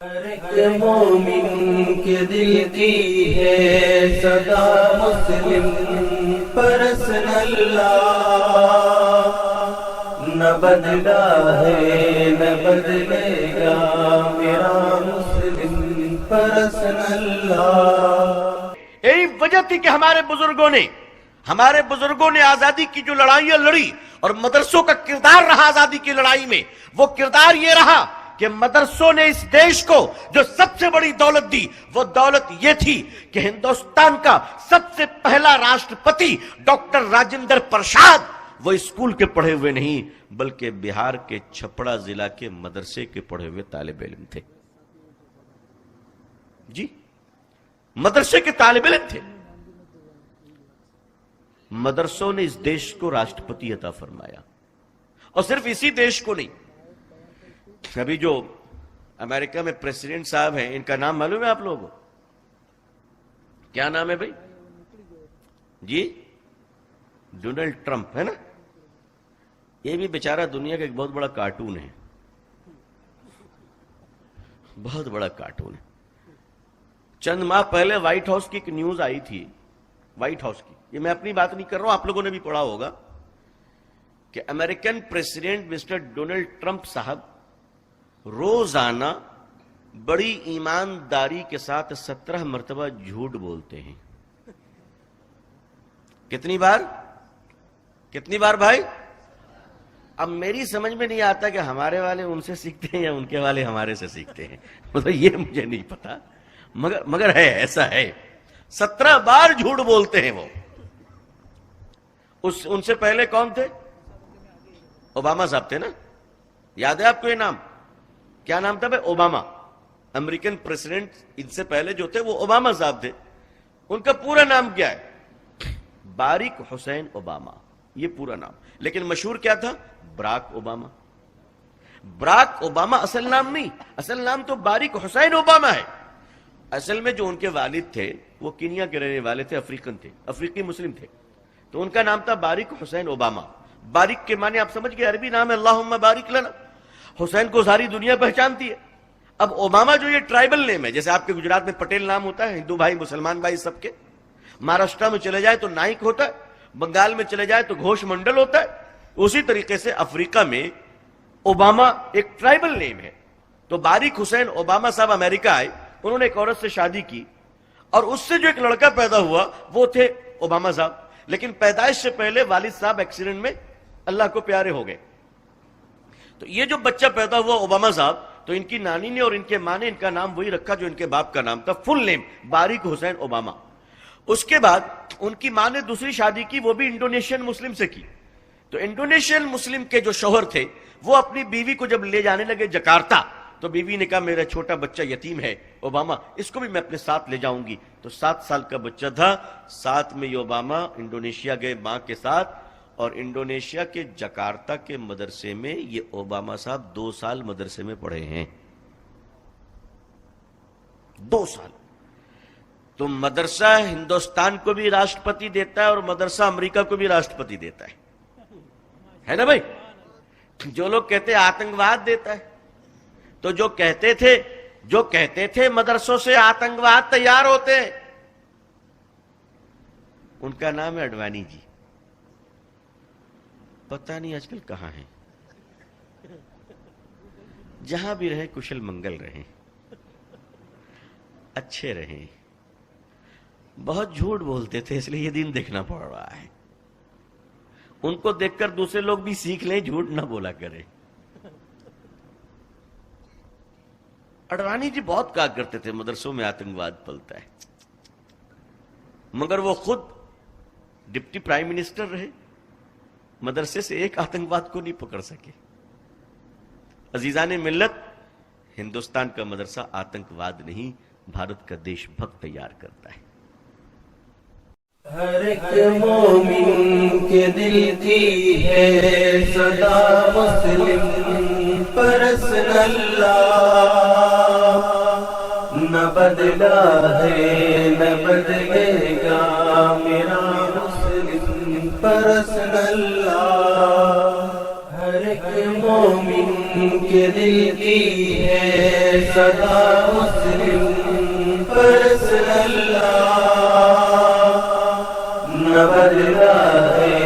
ہر ایک مومن کے دل کی ہے صدا مسلم پرسن اللہ، نہ بدلا ہے نہ بدلے گا میرا مسلم پرسن اللہ۔ یہی وجہ تھی کہ ہمارے بزرگوں نے آزادی کی جو لڑائیاں لڑی اور مدرسوں کا کردار رہا آزادی کی لڑائی میں، وہ کردار یہ رہا کہ مدرسوں نے اس دیش کو جو سب سے بڑی دولت دی، وہ دولت یہ تھی کہ ہندوستان کا سب سے پہلا راشٹرپتی ڈاکٹر راجندر پرساد وہ اسکول کے پڑھے ہوئے نہیں بلکہ بہار کے چھپڑا ضلع کے مدرسے کے پڑھے ہوئے طالب علم تھے۔ جی، مدرسے کے طالب علم تھے۔ مدرسوں نے اس دیش کو راشٹرپتی عطا فرمایا، اور صرف اسی دیش کو نہیں، ابھی جو امریکہ میں پریزیڈنٹ صاحب ہیں، ان کا نام معلوم ہے آپ لوگوں کو؟ کیا نام ہے بھائی؟ جی، ڈونلڈ ٹرمپ ہے نا؟ یہ بھی بیچارہ دنیا کا ایک بہت بڑا کارٹون ہے، بہت بڑا کارٹون ہے۔ چند ماہ پہلے وائٹ ہاؤس کی ایک نیوز آئی تھی، وائٹ ہاؤس کی، یہ میں اپنی بات نہیں کر رہا ہوں، آپ لوگوں نے بھی پڑھا ہوگا کہ American president mister Donald Trump صاحب روزانہ بڑی ایمانداری کے ساتھ 17 مرتبہ جھوٹ بولتے ہیں۔ کتنی بار بھائی؟ اب میری سمجھ میں نہیں آتا کہ ہمارے والے ان سے سیکھتے ہیں یا ان کے والے ہمارے سے سیکھتے ہیں، مطلب یہ مجھے نہیں پتا، مگر ہے، ایسا ہے۔ 17 بار جھوٹ بولتے ہیں وہ۔ ان سے پہلے کون تھے؟ اوباما صاحب تھے نا؟ یاد ہے آپ کو یہ نام؟ کیا نام تھا بھائی؟ Obama, American president. ان سے پہلے جو تھے وہ اوباما صاحب تھے۔ ان کا پورا نام کیا ہے؟ باریک حسین اوباما، یہ پورا نام، لیکن مشہور کیا تھا؟ Barack Obama. براک اوباما اصل نام نہیں، اصل نام تو باریک حسین اوباما ہے۔ اصل میں جو ان کے والد تھے وہ کینیا کے رہنے والے تھے، افریقن تھے، افریقی مسلم تھے، تو ان کا نام تھا باریک حسین اوباما۔ باریک کے معنی آپ سمجھ گئے، عربی نام ہے اللہم بارک لنا۔ حسین کو ساری دنیا پہچانتی ہے۔ اب اوباما جو یہ ٹرائبل نیم ہے، جیسے آپ کے گجرات میں پٹیل نام ہوتا ہے، ہندو بھائی مسلمان بھائی سب کے، مہاراشٹر میں چلے جائے تو نائک ہوتا ہے، بنگال میں چلے جائے تو گھوش منڈل ہوتا ہے، اسی طریقے سے افریقہ میں اوباما ایک ٹرائبل نیم ہے۔ تو باریک حسین اوباما صاحب امریکہ آئے، انہوں نے ایک عورت سے شادی کی اور اس سے جو ایک لڑکا پیدا ہوا وہ تھے اوباما صاحب، لیکن پیدائش سے پہلے والد صاحب ایکسیڈنٹ میں اللہ کو پیارے ہو گئے۔ تو یہ جو بچہ پیدا ہوا اوباما صاحب، تو ان کی نانی نے اور ان کے ماں نے ان کا نام وہی رکھا جو ان کے باپ کا نام تھا، فل نیم باریک حسین اوباما۔ اس کے بعد ان کی ماں نے دوسری شادی کی، وہ بھی انڈونیشین مسلم سے کی۔ تو انڈونیشین مسلم کے جو شوہر تھے وہ اپنی بیوی کو جب لے جانے لگے جکارتا، تو بیوی نے کہا میرا چھوٹا بچہ یتیم ہے اوباما، اس کو بھی میں اپنے ساتھ لے جاؤں گی۔ تو 7 سال کا بچہ تھا، ساتھ میں یہ اوباما انڈونیشیا گئے ماں کے ساتھ، اور انڈونیشیا کے جکارتا کے مدرسے میں یہ اوباما صاحب 2 سال مدرسے میں پڑھے ہیں، 2 سال۔ تو مدرسہ ہندوستان کو بھی راشٹرپتی دیتا ہے اور مدرسہ امریکہ کو بھی راشٹرپتی دیتا ہے نا بھائی؟ جو لوگ کہتے ہیں آتنکواد دیتا ہے، تو جو کہتے تھے مدرسوں سے آتنکواد تیار ہوتے ہیں، ان کا نام ہے اڈوانی جی۔ پتہ نہیں آج کل کہاں ہیں، جہاں بھی رہیں کشل منگل رہیں، اچھے رہیں۔ بہت جھوٹ بولتے تھے، اس لیے یہ دن دیکھنا پڑ رہا ہے۔ ان کو دیکھ کر دوسرے لوگ بھی سیکھ لیں، جھوٹ نہ بولا کریں۔ اڈوانی جی بہت کہا کرتے تھے مدرسوں میں آتنکواد پلتا ہے، مگر وہ خود ڈپٹی پرائم منسٹر رہے، مدرسے سے ایک آتنکواد کو نہیں پکڑ سکے۔ عزیزان ملت، ہندوستان کا مدرسہ آتنکواد نہیں، بھارت کا دیش بھکت تیار کرتا ہے۔ ہر ایک مومن کے دل کی ہے صدا مسلم پرسن اللہ، نہ بدلا ہے نہ بدلے گا میرا مسلم پرسن اللہ۔ ہر ایک مومن کے دل کی ہے صدا مسلم پر صلی اللہ، نہ بدلا ہے